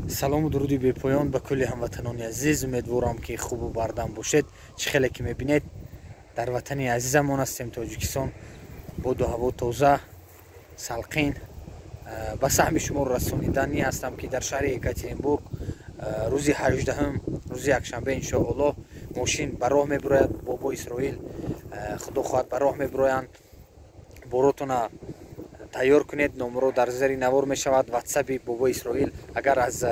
سلام و درودی به پایان به کل هموطنان عزیز. امیدوارم که خوب و بردم باشید. چه خیلی که میبینید در وطن عزیزمون هستیم تاجیکستان با دو هوا تازه سلقین به سهم شما رسانیدنی هستم که در شهر یکاترینبورگ روز 18 روز یکشنبه ان شاء الله ماشین به راه میبراید. بابا اسرائیل خدا خواهد به راه میبرایند. براتون تیار کنید. نمره در زیر نوار می شود. واتساپ بابا اسرائیل اگر از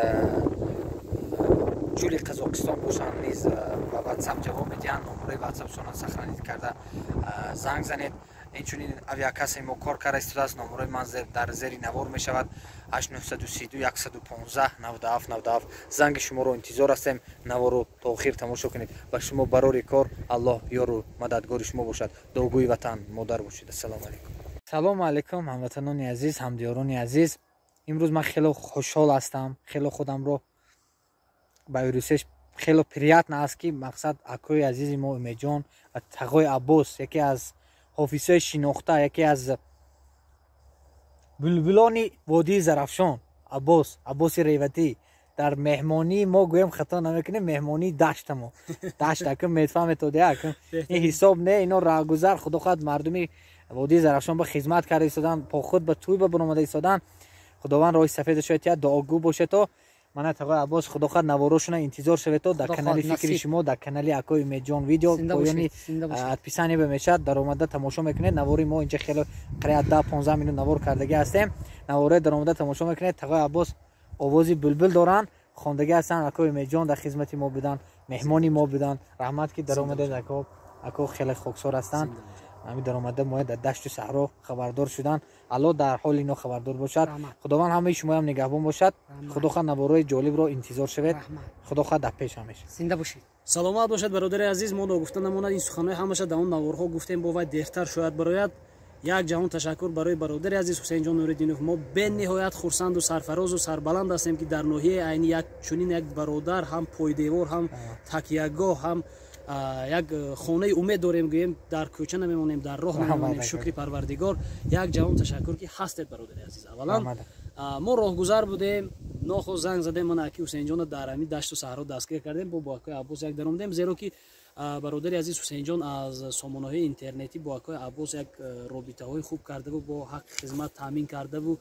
جولی قزاقستان باشند نیز با واتساپ جواب میدین. نمره واتساپ شون سخرانید کرده زنگ زنید. اینچنین اویاکاس ما کار کرده است. نمره من در زیر نوار می شود 8932 115 97 97. زنگ شما رو انتظار هستیم. نوار رو تا آخر تماشا کنید. و شما برای کار الله یار و مددگار شما باشد. دعاگوی وطن مادر باشید. السلام علیکم. سلام علیکم هموطنان عزیز، همدیاران عزیز. امروز من خیلی خوشحال هستم. خیلی خودم رو با ویروسش خیلی приятно است که مقصد اکوی عزیز ما امیجان و تقای عباس، یکی از حافظای شناخته، یکی از بلبلان وادی زرافشان، عباس ریوتی در مهمانی ما گویم خطا نمیکنه. مهمانی داشت ما داشت که میفهمه تو دیگه این حساب نه. اینا راهگذر خدا خواهد مردمی وادی زرافشان به خدمت کرده ایستادن، با خود به توی به برآمده ایستادن. خداوند راه سفید شاید دعاگو باشه. تو من تقای عباس خدا خواهد نواروشنا انتظار شوه. تو در کانال فکری شما در کانال اکوی میجان ویدیو پایانی ادپیسانی بمیشد در اومده تماشا میکنید. نواری ما اینجا خیلی قریب 10 15 میلیون نوار کردگی هستیم. نواره در اومده تماشا میکنید. تقای عباس آوازی بلبل دارن، خواندگی هستن. اکوی میجان در خدمت ما بودن، مهمانی ما بودن. رحمت که در اومده اکو خیلی خوکسار هستن. همین در اومده ما در دشت و صحرا خبردار شدن. الله در حال اینا خبردار باشد. خداوند همه شما هم نگهبان باشد. خدا خواهد نوارای جالب رو انتظار شوید. خدا خواهد در پیش همیشه زنده باشید. سلامت باشد برادر عزیز. ما نگفته نماند این سخنهای همشه در اون نوارها گفتیم باید دیرتر شاید براید. یک جهان تشکر برای برادر عزیز حسین جان نوردینوف. ما به نهایت خرسند و سرفراز و سربلند هستیم که در ناحیه عین یک چنین یک برادر، هم پایدیوار، هم تکیه‌گاه، هم یک خانه امید داریم. گوییم در کوچه نمیمونیم، در راه نمیمونیم. شکر پروردگار. یک جهان تشکر که هستید برادر عزیز. اولا ما راهگذر بودیم، ناخو زنگ زدیم. من اکی حسین جان در همین دشت و صحرا دستگیر کردیم. با اکای عباس یک درآمدیم، زیرا که برادر عزیز حسین جان از سامانه‌های اینترنتی با اکای عباس یک رابطه‌های خوب کرده و با حق خدمت تامین کرده و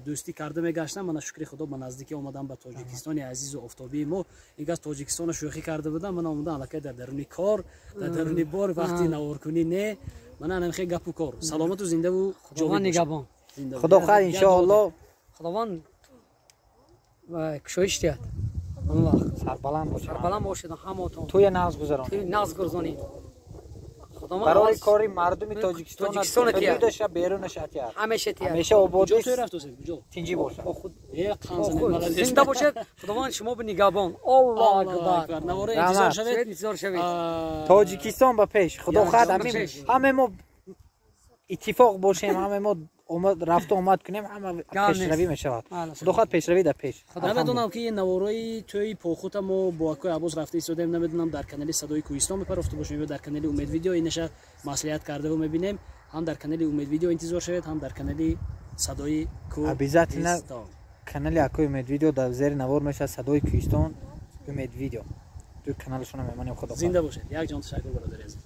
دوستی کرده میگشتم. من شکر خدا به نزدیکی اومدم به تاجیکستان عزیز و آفتابی ما. اینجا از تاجیکستان شوخی کرده بودم. من اومدم الکی در درون کار، در درون بار وقتی نوار کنی نه من نمیخوام گپ و کار. سلامت و زنده و خداوند نگهبان. خدا خواهد ان شاء الله خداوند کشایش دهد. اون وقت سربلند باشید همتون. توی ناز گذران، توی ناز گذرانید. برای کاری مردم تاجیکستان که داشته بیرونش اتیار همیشه آباد کجا تو رفت حسین؟ کجا تینجی باشه. خود زنده باشید. خداوند شما به نگهبان. الله اکبر. نواره انتظار شوید. تاجیکستان به پیش. خدا خواهد همه ما اتفاق باشیم، همه ما رفت و آمد کنیم، همه پیشروی می شود. خدا خواهد پیشروی در پیش. نمیدونم که این نوارای توی پاخوت ما با اکای عباس رفته ایستادیم. نمیدونم در کانال صدای کوهستان بپرفته باشیم یا در کانال امید ویدیو اینش مصلحت کرده و میبینیم. هم در کانال امید ویدیو انتظار شوید، هم در کانال صدای کوهستان. کانال اکای امید ویدیو در زیر نوار میشه صدای کوهستان امید ویدیو. تو کانالشون هم میمونیم. خدا زنده باشید. یک جان تشکر برادر عزیز.